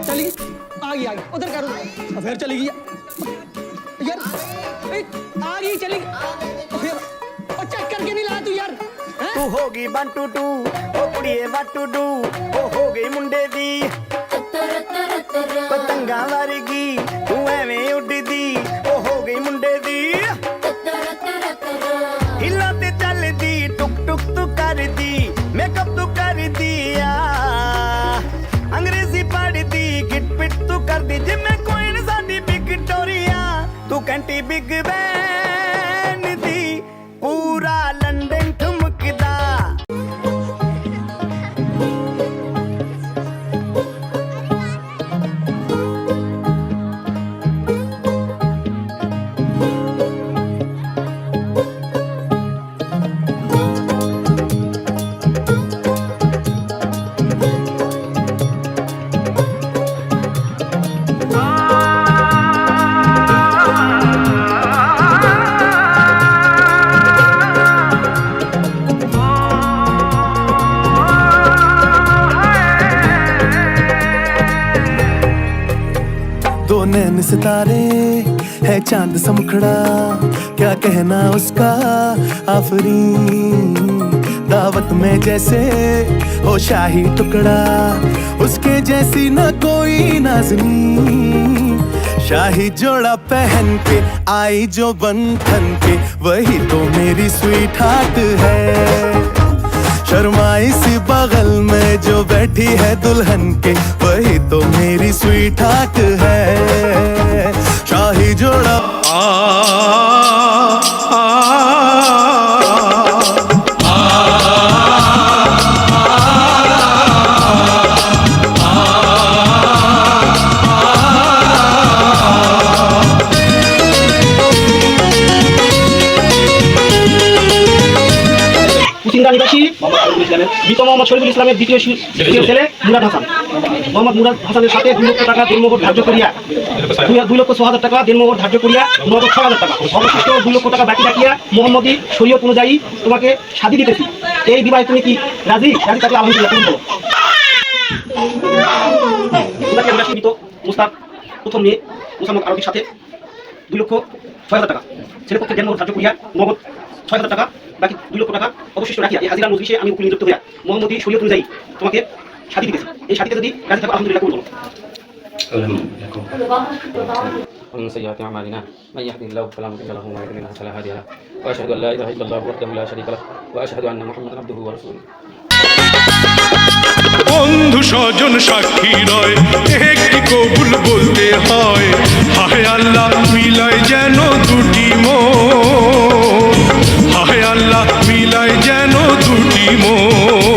चली आ गई उधर करो फिर चली गई यार आ गई चली फिर चेक करके नहीं ला तू यार तू होगी 1 2 2 ओ कुड़िए व्हाट टू डू ओ हो गई मुंडे दी पतंगा वर्गी तू एवें उड़दी ओ हो गई मुंडे दी हिला ते चलदी टुक टुक तू करदी मेकअप तू कर दिया अंग्रेजी पढ़दी गिट पिट तू कर दी जिम्मे कोई न साडी विक्टोरिया तू कैंटी बिग बैन दी पूरा लंदन ठुमकदा दो नैन सितारे है चांद सा मुखड़ा क्या कहना उसका आफरीन दावत में जैसे हो शाही टुकड़ा उसके जैसी न कोई नाज़नीन शाही जोड़ा पहन के आई जो बंधन के वही तो मेरी स्वीट हार्ट है शर्माई सी बगल में जो बैठी है दुल्हन के वही तो मेरी स्वीट हार्ट है शाही जोड़ा নিবাসী মৃত মোহাম্মদ শরীফুল ইসলামের দ্বিতীয় ছেলে মুরাদ হাসান মোহাম্মদ মুরাদ হাসানের সাথে 2 লক্ষ টাকা দেনমোহর ধার্য করিয়া 2,06,000 টাকা দেনমোহর ধার্য করিয়া নগদ 6,000 টাকা অবশিষ্ট 2 লক্ষ টাকা বাকি রাখিয়া মোহাম্মদী শরীয়ত অনুযায়ী তোমাকে শাদী দিতেছি এই বিবাহে তুমি কি রাজি থাকলে আলহামদুলিল্লাহ তুমি বলো নিবাসী মৃত মুস্তাক প্রথম মেয়ে মুসাম্মদ আরবির সাথে 2,06,000 টাকা ছেলে পক্ষে দেনমোহর ধার্য করিয়া নগদ 6,000 টাকা বাকি 2 লক্ষ টাকা অবশিষ্ট রাখিয়া এই হাজিরা মজলিসে আমি উকিল নিযুক্ত হইয়া মোহাম্মদী শরীয়ত অনুযায়ী তোমাকে শাদী দিতেছি এই শাদীতে যদি রাজি থাকো আলহামদুলিল্লাহ কবুল করো ومن سيئات أعمالنا من يهده الله فلا مضل له ومن يضلل فلا هادي له وأشهد أن لا إله إلا الله وحده لا شريك له وأشهد أن محمدا عبده ورسوله বন্ধু স্বজন সাক্ষী রয় একটি কবুল বলতে হয় হায় আল্লাহ মিলায় যেন দুটি মন হায় আল্লাহ মিলায় যেন দুটি মন